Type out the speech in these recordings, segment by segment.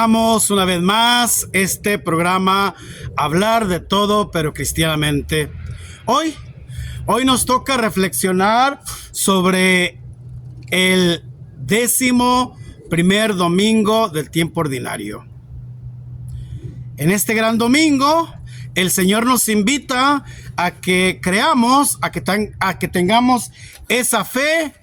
Comenzamos una vez más este programa, hablar de todo, pero cristianamente. Hoy nos toca reflexionar sobre el 11º domingo del tiempo ordinario. En este gran domingo, el Señor nos invita a que creamos, a que tengamos esa fe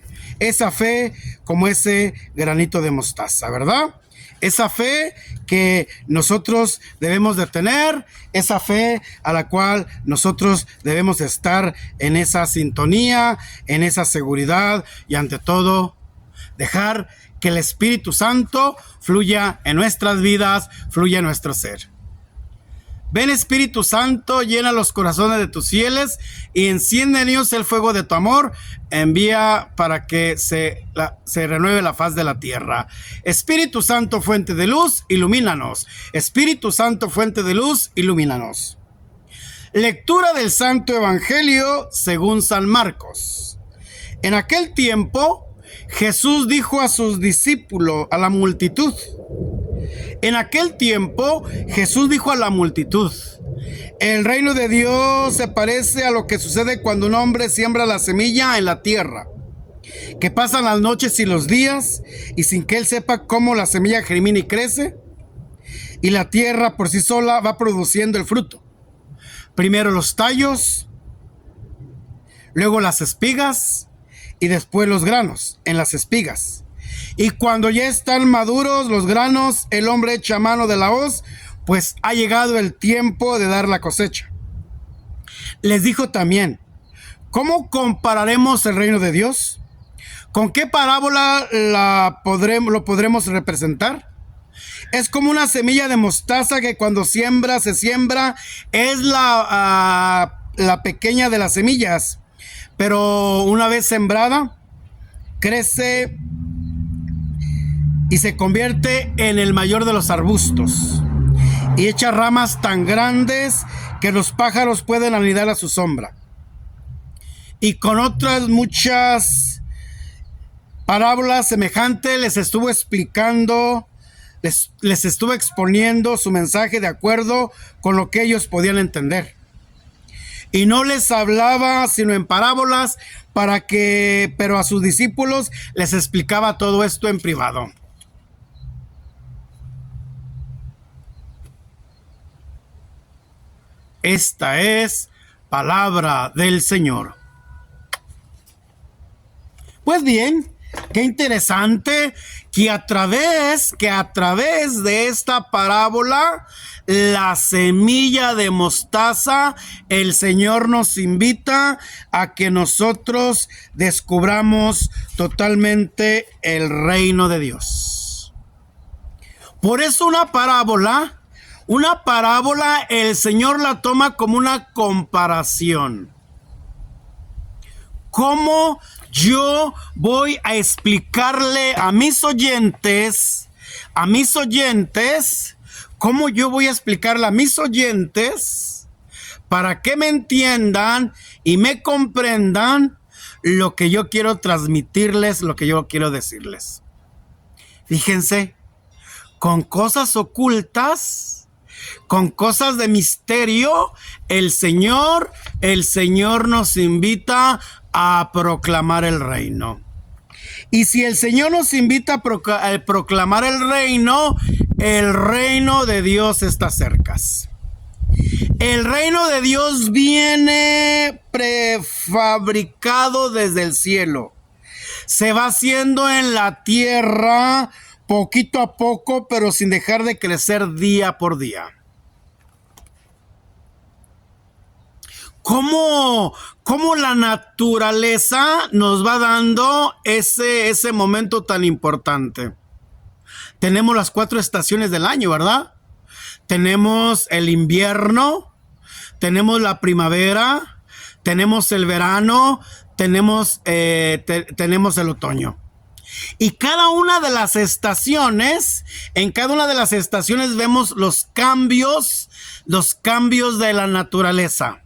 como ese granito de mostaza, ¿verdad? Esa fe que nosotros debemos de tener, esa fe a la cual nosotros debemos de estar en esa sintonía, en esa seguridad y ante todo dejar que el Espíritu Santo fluya en nuestras vidas, fluya en nuestro ser. Ven, Espíritu Santo, llena los corazones de tus fieles y enciende en ellos el fuego de tu amor. Envía para que se renueve la faz de la tierra. Espíritu Santo, fuente de luz, ilumínanos. Espíritu Santo, fuente de luz, ilumínanos. Lectura del Santo Evangelio según San Marcos. En aquel tiempo, Jesús dijo a sus discípulos, a la multitud. En aquel tiempo, Jesús dijo a la multitud: el reino de Dios se parece a lo que sucede cuando un hombre siembra la semilla en la tierra, que pasan las noches y los días, y sin que él sepa cómo la semilla germina y crece, y la tierra por sí sola va produciendo el fruto. Primero los tallos, luego las espigas, y después los granos en las espigas. Y cuando ya están maduros los granos, el hombre echa mano de la hoz, pues ha llegado el tiempo de dar la cosecha. Les dijo también: ¿cómo compararemos el reino de Dios? ¿Con qué parábola lo podremos representar? Es como una semilla de mostaza que cuando se siembra, es la pequeña de las semillas, pero una vez sembrada, crece y se convierte en el mayor de los arbustos y echa ramas tan grandes que los pájaros pueden anidar a su sombra. Y con otras muchas parábolas semejantes les estuvo explicando, les estuvo exponiendo su mensaje de acuerdo con lo que ellos podían entender. Y no les hablaba sino en parábolas, pero a sus discípulos les explicaba todo esto en privado. Esta es palabra del Señor. Pues bien, qué interesante que a través de esta parábola, la semilla de mostaza, el Señor nos invita a que nosotros descubramos totalmente el reino de Dios. Por eso una parábola el Señor la toma como una comparación. ¿Cómo yo voy a explicarle a mis oyentes, cómo yo voy a explicarle a mis oyentes para que me entiendan y me comprendan lo que yo quiero transmitirles, lo que yo quiero decirles? Fíjense, con cosas ocultas, con cosas de misterio, el Señor nos invita a proclamar el reino. Y si el Señor nos invita a proclamar el reino de Dios está cerca. El reino de Dios viene prefabricado desde el cielo. Se va haciendo en la tierra poquito a poco, pero sin dejar de crecer día por día. ¿Cómo la naturaleza nos va dando ese momento tan importante? Tenemos las 4 estaciones del año, ¿verdad? Tenemos el invierno, tenemos la primavera, tenemos el verano, tenemos el otoño. Y cada una de las estaciones, en cada una de las estaciones vemos los cambios de la naturaleza.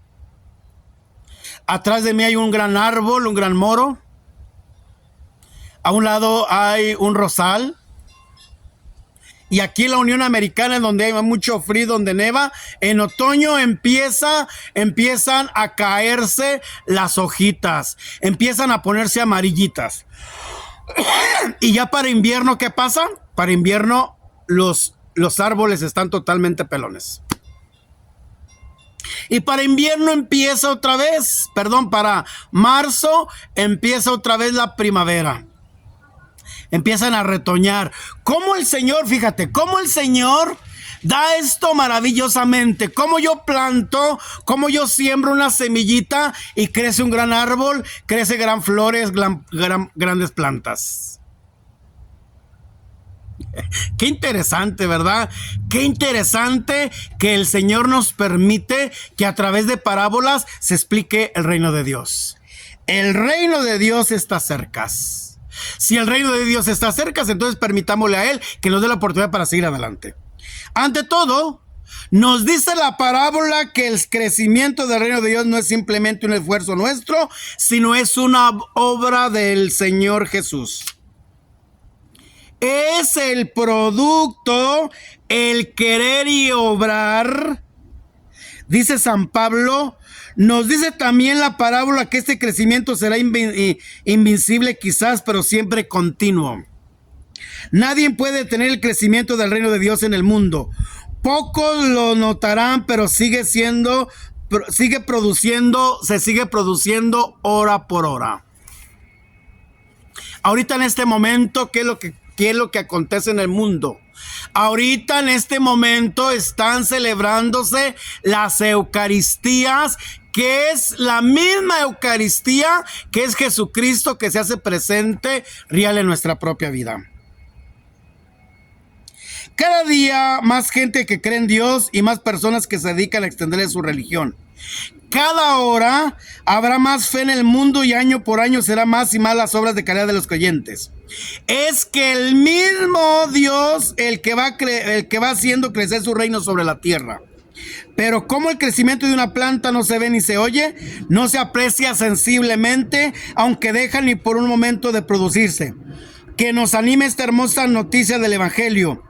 Atrás de mí hay un gran árbol, un gran moro. A un lado hay un rosal. Y aquí en la Unión Americana, donde hay mucho frío, donde neva, en otoño empiezan a caerse las hojitas, empiezan a ponerse amarillitas. Y ya para invierno, ¿qué pasa? Para invierno los árboles están totalmente pelones. Y para invierno empieza otra vez, para marzo empieza otra vez la primavera. Empiezan a retoñar. Cómo el Señor, fíjate, cómo el Señor da esto maravillosamente. Cómo yo planto, cómo yo siembro una semillita y crece un gran árbol, crece gran flores, grandes plantas. Qué interesante, ¿verdad? Qué interesante que el Señor nos permite que a través de parábolas se explique el reino de Dios. El reino de Dios está cerca. Si el reino de Dios está cerca, entonces permitámosle a Él que nos dé la oportunidad para seguir adelante. Ante todo, nos dice la parábola que el crecimiento del reino de Dios no es simplemente un esfuerzo nuestro, sino es una obra del Señor Jesús. Es el producto, el querer y obrar. Dice San Pablo, nos dice también la parábola que este crecimiento será invencible quizás, pero siempre continuo. Nadie puede tener el crecimiento del reino de Dios en el mundo. Pocos lo notarán, pero se sigue produciendo hora por hora. Ahorita en este momento, ¿qué es lo que acontece en el mundo? Ahorita en este momento están celebrándose las Eucaristías, que es la misma Eucaristía que es Jesucristo, que se hace presente real en nuestra propia vida. Cada día más gente que cree en Dios y más personas que se dedican a extenderle su religión. Cada hora habrá más fe en el mundo y año por año será más y más las obras de caridad de los creyentes. Es que el mismo Dios el que va haciendo crecer su reino sobre la tierra. Pero como el crecimiento de una planta no se ve ni se oye, no se aprecia sensiblemente, aunque deja ni por un momento de producirse. Que nos anime esta hermosa noticia del Evangelio.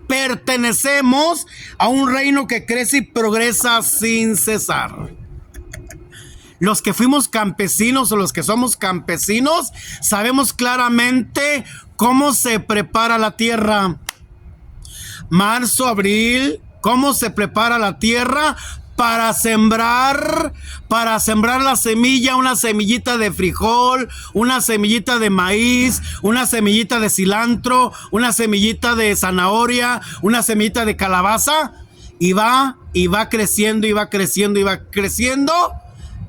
Pertenecemos a un reino que crece y progresa sin cesar. Los que fuimos campesinos o los que somos campesinos sabemos claramente cómo se prepara la tierra. Marzo, abril, cómo se prepara la tierra para sembrar la semilla, una semillita de frijol, una semillita de maíz, una semillita de cilantro, una semillita de zanahoria, una semillita de calabaza, y va creciendo, y va creciendo, y va creciendo,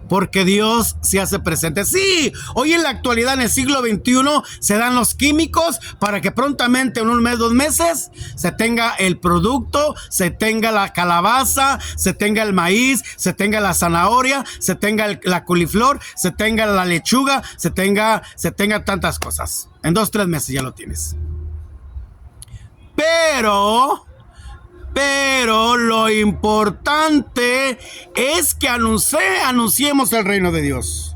porque Dios se hace presente. Sí, hoy en la actualidad, en el siglo XXI, se dan los químicos para que prontamente, en un mes, 2 meses, se tenga el producto, se tenga la calabaza, se tenga el maíz, se tenga la zanahoria, se tenga la coliflor, se tenga la lechuga, se tenga tantas cosas. En 2-3 meses ya lo tienes. Pero lo importante es que anunciemos el reino de Dios.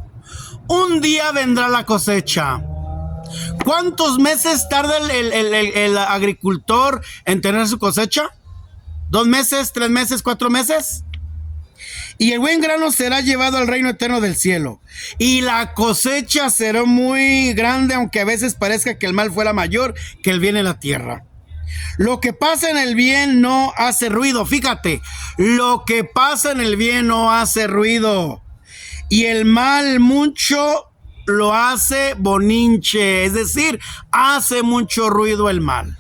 Un día vendrá la cosecha. ¿Cuántos meses tarda el agricultor en tener su cosecha? 2 meses, 3 meses, 4 meses. Y el buen grano será llevado al reino eterno del cielo. Y la cosecha será muy grande, aunque a veces parezca que el mal fuera mayor que el bien en la tierra. Lo que pasa en el bien no hace ruido. Fíjate, lo que pasa en el bien no hace ruido. Y el mal mucho lo hace boninche. Es decir, hace mucho ruido el mal.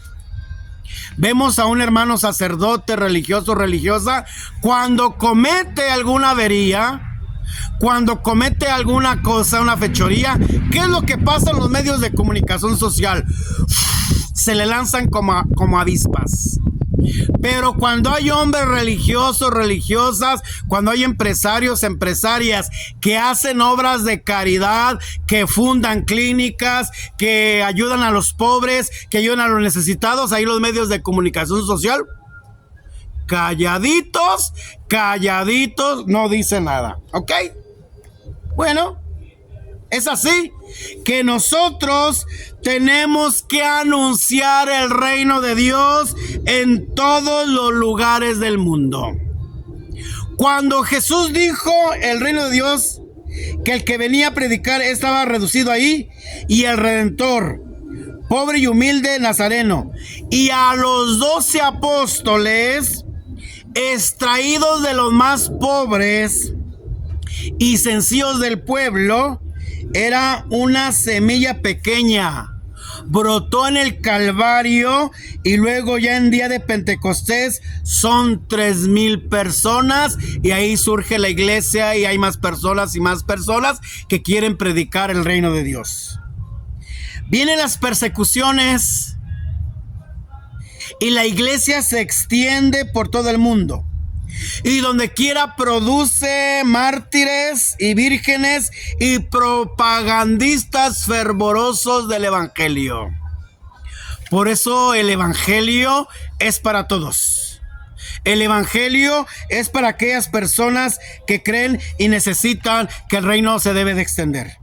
Vemos a un hermano sacerdote, religioso, religiosa, cuando comete alguna avería, cuando comete alguna cosa, una fechoría, ¿qué es lo que pasa en los medios de comunicación social? Se le lanzan como avispas. Pero cuando hay hombres religiosos, religiosas, cuando hay empresarios, empresarias que hacen obras de caridad, que fundan clínicas, que ayudan a los pobres, que ayudan a los necesitados, ahí los medios de comunicación social, calladitos, no dicen nada. ¿Ok? Bueno, es así que nosotros tenemos que anunciar el reino de Dios en todos los lugares del mundo. Cuando Jesús dijo el reino de Dios, que el que venía a predicar estaba reducido ahí, y el Redentor, pobre y humilde Nazareno, y a los 12 apóstoles, extraídos de los más pobres y sencillos del pueblo, era una semilla pequeña. Brotó en el Calvario y luego ya en día de Pentecostés son 3,000 personas, y ahí surge la iglesia y hay más personas y más personas que quieren predicar el reino de Dios. Vienen las persecuciones y la iglesia se extiende por todo el mundo. Y donde quiera produce mártires y vírgenes y propagandistas fervorosos del evangelio. Por eso el evangelio es para todos. El evangelio es para aquellas personas que creen y necesitan que el reino se debe de extender.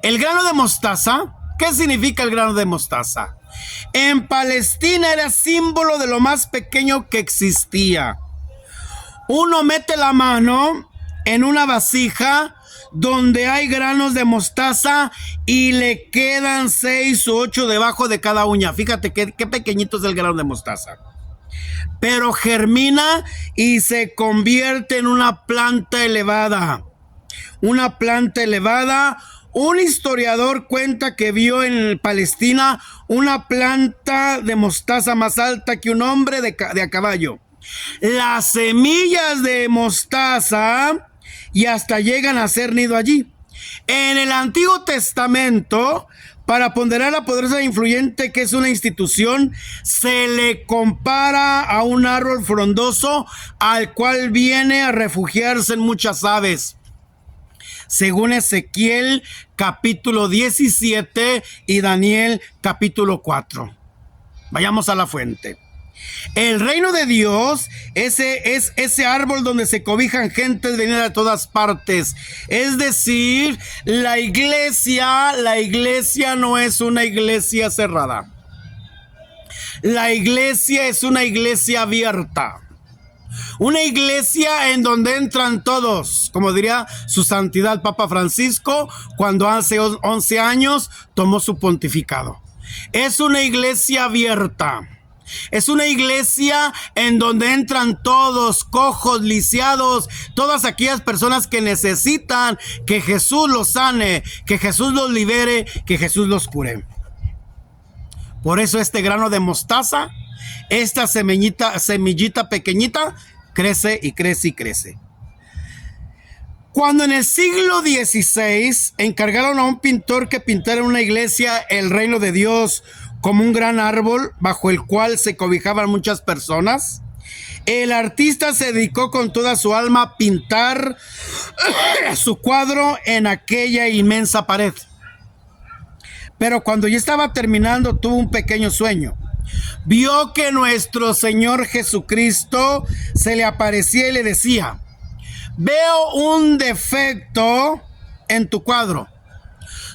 El grano de mostaza, ¿qué significa el grano de mostaza? En Palestina era símbolo de lo más pequeño que existía. Uno mete la mano en una vasija donde hay granos de mostaza y le quedan 6 u 8 debajo de cada uña. Fíjate qué pequeñito es el grano de mostaza. Pero germina y se convierte en una planta elevada. Una planta elevada. Un historiador cuenta que vio en Palestina una planta de mostaza más alta que un hombre de a caballo. Las semillas de mostaza y hasta llegan a ser nido allí. En el Antiguo Testamento, para ponderar la poderosa e influyente que es una institución, se le compara a un árbol frondoso al cual viene a refugiarse en muchas aves, según Ezequiel capítulo 17 y Daniel capítulo 4. Vayamos a la fuente. El reino de Dios es ese árbol donde se cobijan gentes venidas de todas partes. Es decir, la iglesia no es una iglesia cerrada. La iglesia es una iglesia abierta. Una iglesia en donde entran todos, como diría su santidad Papa Francisco cuando hace 11 años tomó su pontificado. Es una iglesia abierta. Es una iglesia en donde entran todos, cojos, lisiados, todas aquellas personas que necesitan que Jesús los sane, que Jesús los libere, que Jesús los cure. Por eso este grano de mostaza, esta semillita pequeñita, crece y crece y crece. Cuando en el siglo XVI encargaron a un pintor que pintara una iglesia, el reino de Dios, como un gran árbol bajo el cual se cobijaban muchas personas, el artista se dedicó con toda su alma a pintar su cuadro en aquella inmensa pared. Pero cuando ya estaba terminando, tuvo un pequeño sueño. Vio que nuestro Señor Jesucristo se le aparecía y le decía: veo un defecto en tu cuadro.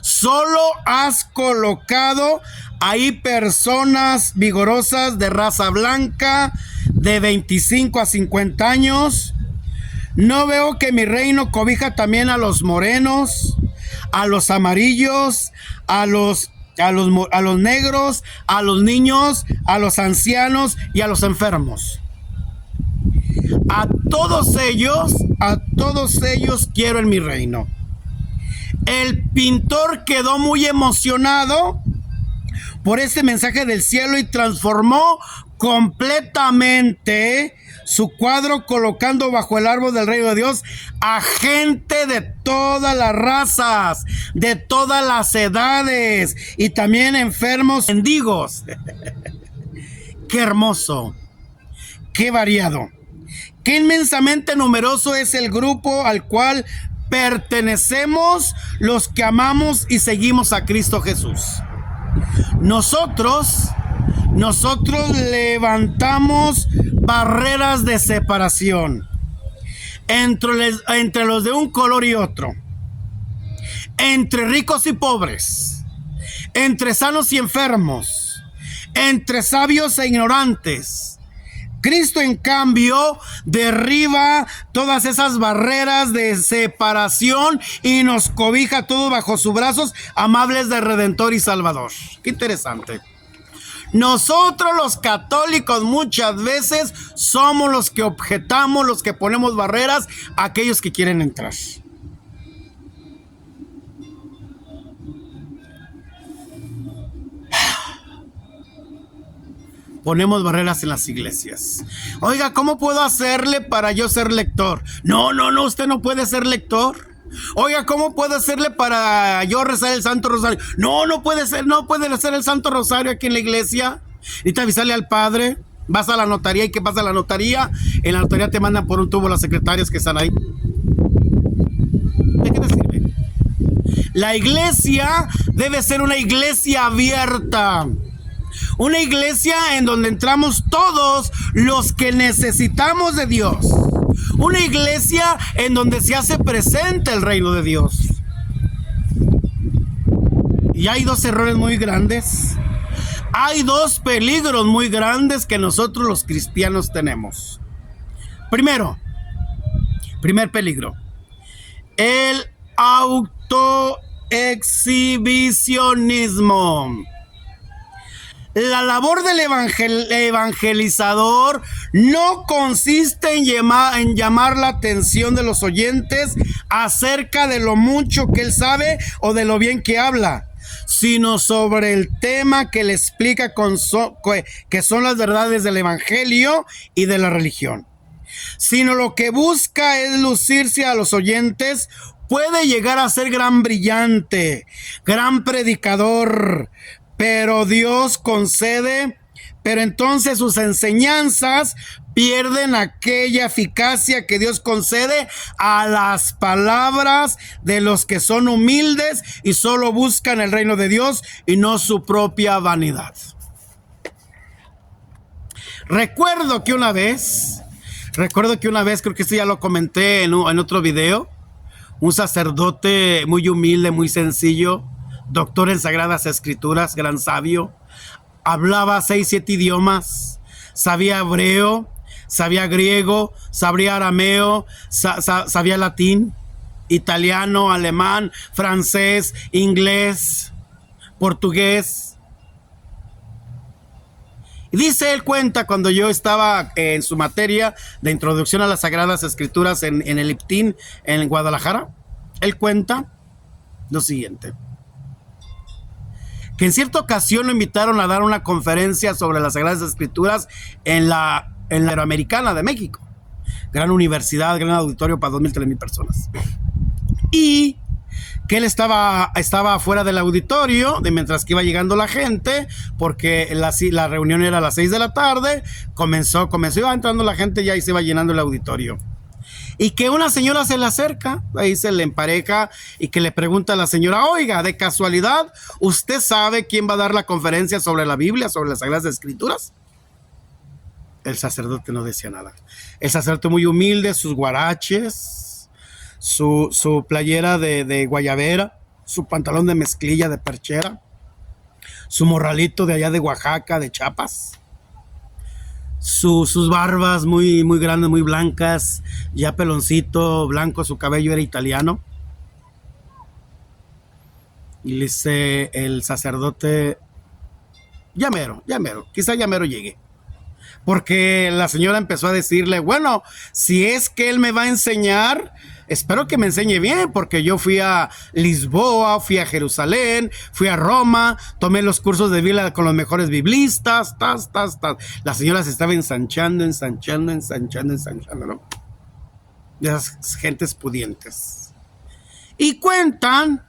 Solo has colocado ahí personas vigorosas de raza blanca de 25 a 50 años. No veo que mi reino cobija también a los morenos, a los amarillos, a los negros, a los niños, a los ancianos y a los enfermos. A todos ellos quiero en mi reino. El pintor quedó muy emocionado por este mensaje del cielo y transformó completamente su cuadro, colocando bajo el árbol del reino de Dios a gente de todas las razas, de todas las edades, y también enfermos, mendigos. Qué hermoso, qué variado, qué inmensamente numeroso es el grupo al cual pertenecemos los que amamos y seguimos a Cristo Jesús. Nosotros levantamos barreras de separación entre los de un color y otro, entre ricos y pobres, entre sanos y enfermos, entre sabios e ignorantes, Cristo, en cambio, derriba todas esas barreras de separación y nos cobija todos bajo sus brazos amables de Redentor y Salvador. Qué interesante. Nosotros los católicos muchas veces somos los que objetamos, los que ponemos barreras a aquellos que quieren entrar. Ponemos barreras en las iglesias. Oiga, ¿cómo puedo hacerle para yo ser lector? No, usted no puede ser lector. Oiga, ¿cómo puedo hacerle para yo rezar el Santo Rosario? No puede hacer el Santo Rosario aquí en la iglesia. Necesita avisarle al padre. Vas a la notaría, ¿y qué pasa en la notaría? En la notaría te mandan por un tubo las secretarias que están ahí. ¿De qué te sirve? La iglesia debe ser una iglesia abierta. Una iglesia en donde entramos todos los que necesitamos de Dios. Una iglesia en donde se hace presente el reino de Dios. Y hay dos errores muy grandes. Hay dos peligros muy grandes que nosotros los cristianos tenemos. Primer peligro. El autoexhibicionismo. La labor del evangelizador no consiste en llamar la atención de los oyentes acerca de lo mucho que él sabe o de lo bien que habla, sino sobre el tema que le explica que son las verdades del evangelio y de la religión. Sino lo que busca es lucirse a los oyentes. Puede llegar a ser gran brillante, gran predicador, pero entonces sus enseñanzas pierden aquella eficacia que Dios concede a las palabras de los que son humildes y solo buscan el reino de Dios y no su propia vanidad. Recuerdo que una vez, creo que esto ya lo comenté en otro video, un sacerdote muy humilde, muy sencillo, doctor en Sagradas Escrituras, gran sabio, hablaba 6, 7 idiomas, sabía hebreo, sabía griego, sabía arameo, sabía latín, italiano, alemán, francés, inglés, portugués. Y dice, él cuenta, cuando yo estaba en su materia de introducción a las Sagradas Escrituras en el IPTIN, en Guadalajara, él cuenta lo siguiente: que en cierta ocasión lo invitaron a dar una conferencia sobre las Sagradas Escrituras en la Iberoamericana de México. Gran universidad, gran auditorio para 2,000, 3,000 personas. Y que él estaba fuera del auditorio mientras que iba llegando la gente, porque la reunión era a las 6 de la tarde, iba entrando la gente ya y se iba llenando el auditorio. Y que una señora se le acerca, ahí se le empareja, y que le pregunta a la señora: oiga, de casualidad, ¿usted sabe quién va a dar la conferencia sobre la Biblia, sobre las Sagradas Escrituras? El sacerdote no decía nada. El sacerdote, muy humilde, sus guaraches, su playera de guayabera, su pantalón de mezclilla de perchera, su morralito de allá de Oaxaca, de Chiapas, sus barbas muy, muy grandes, muy blancas, ya peloncito blanco, su cabello era italiano. Y le dice el sacerdote: ya mero, quizá ya mero llegue. Porque la señora empezó a decirle: bueno, si es que él me va a enseñar, espero que me enseñe bien, porque yo fui a Lisboa, fui a Jerusalén, fui a Roma, tomé los cursos de Biblia con los mejores biblistas, La señora se estaba ensanchando, ¿no? De esas gentes pudientes. Y cuentan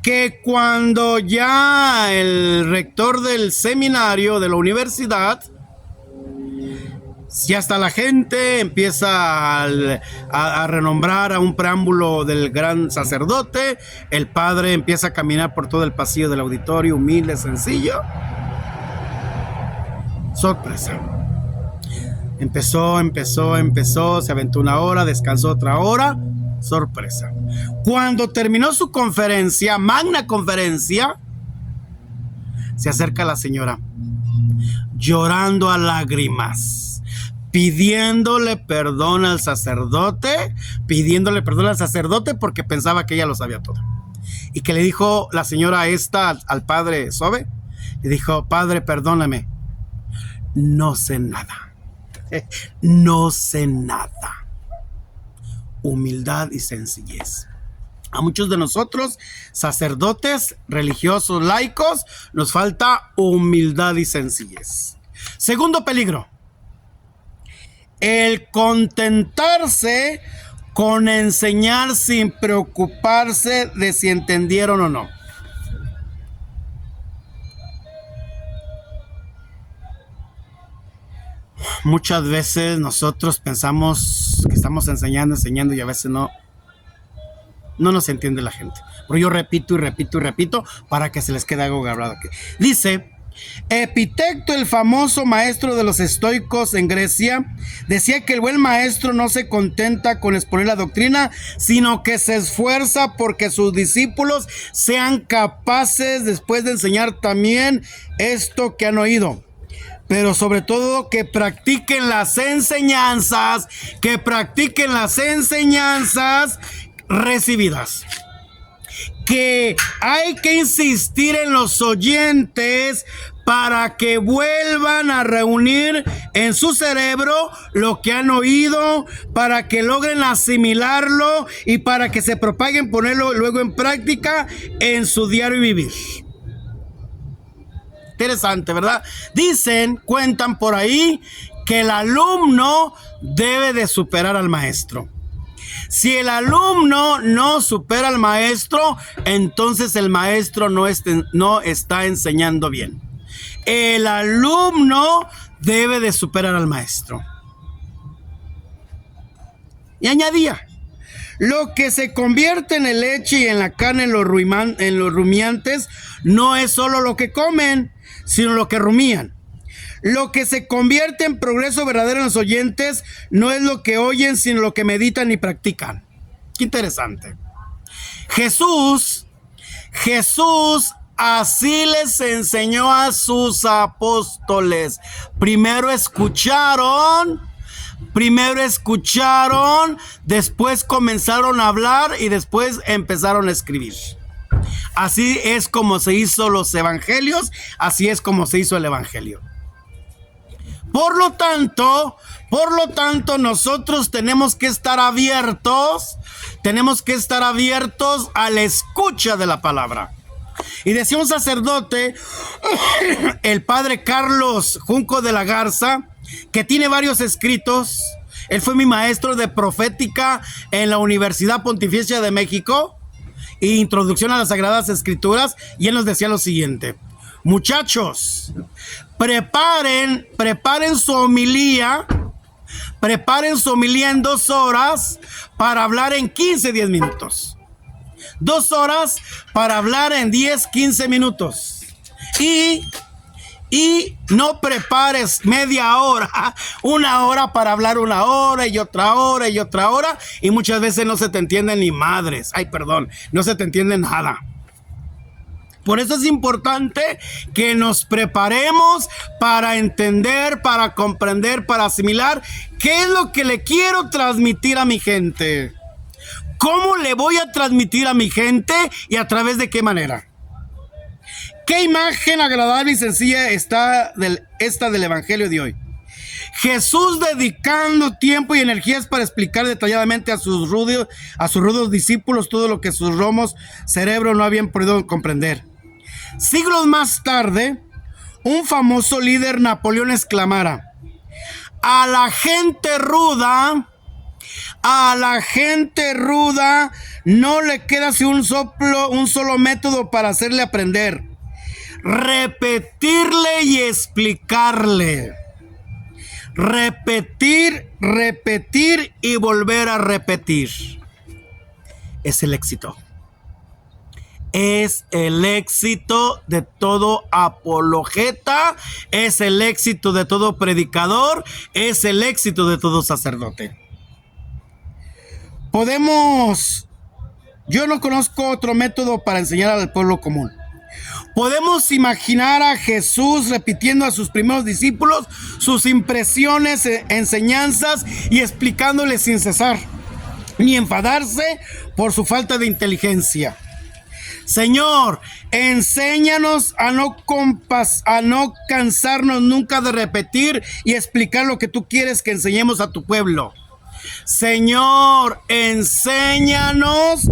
que cuando ya el rector del seminario, de la universidad, ya hasta la gente empieza a renombrar a un preámbulo del gran sacerdote, el padre empieza a caminar por todo el pasillo del auditorio, humilde, sencillo. Sorpresa. Empezó, se aventó 1 hora, descansó otra hora. Sorpresa. Cuando terminó su conferencia, magna conferencia, se acerca la señora llorando a lágrimas, pidiéndole perdón al sacerdote, porque pensaba que ella lo sabía todo. Y que le dijo la señora esta al padre Sobe, le dijo: padre, perdóname, no sé nada, no sé nada. Humildad y sencillez. A muchos de nosotros, sacerdotes, religiosos, laicos, nos falta humildad y sencillez. Segundo peligro: el contentarse con enseñar sin preocuparse de si entendieron o no. Muchas veces nosotros pensamos que estamos enseñando y a veces no nos entiende la gente. Pero yo repito para que se les quede algo grabado aquí. Dice Epicteto, el famoso maestro de los estoicos en Grecia, decía que el buen maestro no se contenta con exponer la doctrina, sino que se esfuerza porque sus discípulos sean capaces después de enseñar también esto que han oído. Pero sobre todo que practiquen las enseñanzas recibidas. Que hay que insistir en los oyentes para que vuelvan a reunir en su cerebro lo que han oído, para que logren asimilarlo y para que se propaguen, ponerlo luego en práctica en su diario vivir. Interesante, ¿verdad? Cuentan por ahí que el alumno debe de superar al maestro. Si el alumno no supera al maestro, entonces el maestro no está enseñando bien. El alumno debe de superar al maestro. Y añadía: lo que se convierte en el leche y en la carne en los rumiantes no es solo lo que comen, sino lo que rumían. Lo que se convierte en progreso verdadero en los oyentes no es lo que oyen, sino lo que meditan y practican. Qué interesante. Jesús así les enseñó a sus apóstoles. Primero escucharon, después comenzaron a hablar y después empezaron a escribir. Así es como se hizo los evangelios, así es como se hizo el evangelio. Por lo tanto, nosotros tenemos que estar abiertos a la escucha de la palabra. Y decía un sacerdote, el padre Carlos Junco de la Garza, que tiene varios escritos. Él fue mi maestro de profética en la Universidad Pontificia de México, e Introducción a las Sagradas Escrituras, y él nos decía lo siguiente: muchachos, preparen su homilía en 2 horas para hablar en 10 minutos. 2 horas para hablar en 10-15 minutos. Y no prepares media hora, 1 hora para hablar 1 hora y otra hora y otra hora. Y muchas veces no se te entienden ni madres. No se te entiende nada. Por eso es importante que nos preparemos para entender, para comprender, para asimilar qué es lo que le quiero transmitir a mi gente. ¿Cómo le voy a transmitir a mi gente y a través de qué manera? ¿Qué imagen agradable y sencilla está esta del evangelio de hoy? Jesús dedicando tiempo y energías para explicar detalladamente a sus rudos discípulos todo lo que sus romos cerebros no habían podido comprender. Siglos más tarde, un famoso líder, Napoleón, exclamara: a la gente ruda no le queda sino un solo método para hacerle aprender: repetirle y explicarle. Repetir y volver a repetir. Es el éxito. Es el éxito de todo apologeta, es el éxito de todo predicador, es el éxito de todo sacerdote. Yo no conozco otro método para enseñar al pueblo común. Podemos imaginar a Jesús repitiendo a sus primeros discípulos sus impresiones, enseñanzas y explicándoles sin cesar, ni enfadarse por su falta de inteligencia. Señor, enséñanos a no cansarnos nunca de repetir y explicar lo que tú quieres que enseñemos a tu pueblo. Señor, enséñanos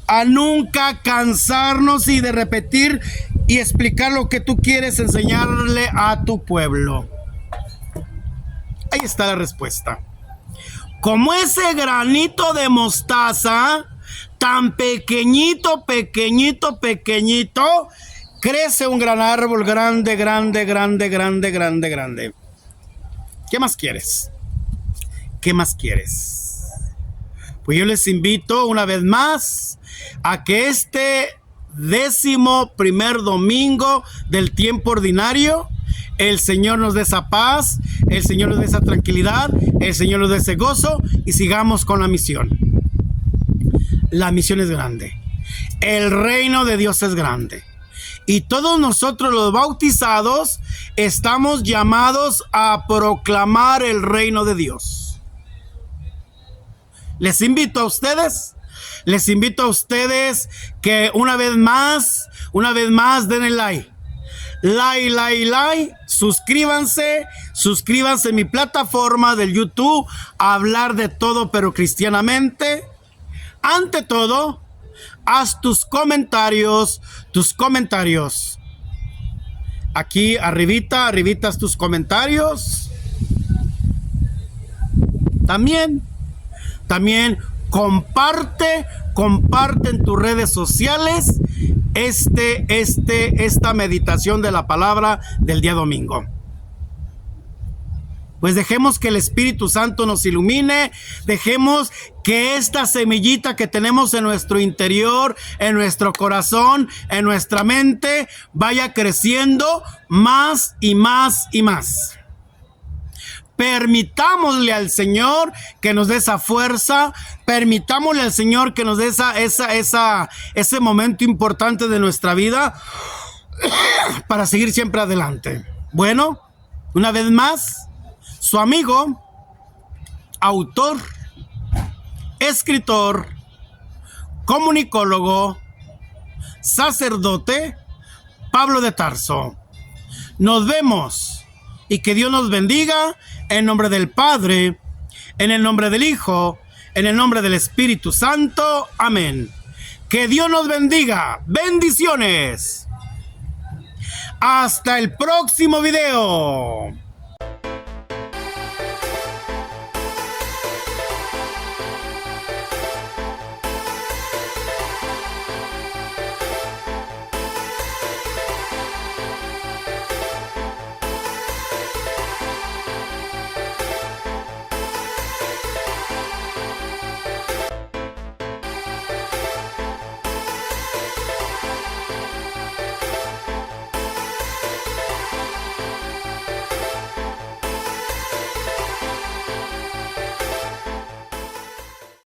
a nunca cansarnos y de repetir y explicar lo que tú quieres enseñarle a tu pueblo. Ahí está la respuesta. Como ese granito de mostaza, tan pequeñito, crece un gran árbol grande. ¿Qué más quieres? ¿Qué más quieres? Pues yo les invito una vez más a que este 11º domingo del tiempo ordinario, el Señor nos dé esa paz, el Señor nos dé esa tranquilidad, el Señor nos dé ese gozo y sigamos con la misión. La misión es grande. El reino de Dios es grande. Y todos nosotros los bautizados estamos llamados a proclamar el reino de Dios. Les invito a ustedes que una vez más denle like. Suscríbanse en mi plataforma del YouTube, a hablar de todo pero cristianamente. Ante todo, haz tus comentarios. Aquí arribita tus comentarios. También comparte en tus redes sociales esta meditación de la palabra del día domingo. Pues dejemos que el Espíritu Santo nos ilumine, dejemos que esta semillita que tenemos en nuestro interior, en nuestro corazón, en nuestra mente, vaya creciendo más y más. Permitámosle al Señor que nos dé esa fuerza, permitámosle al Señor que nos dé ese momento importante de nuestra vida para seguir siempre adelante. Bueno, una vez más, su amigo, autor, escritor, comunicólogo, sacerdote, Pablo de Tarso. Nos vemos y que Dios nos bendiga en nombre del Padre, en el nombre del Hijo, en el nombre del Espíritu Santo. Amén. Que Dios nos bendiga. Bendiciones. Hasta el próximo video.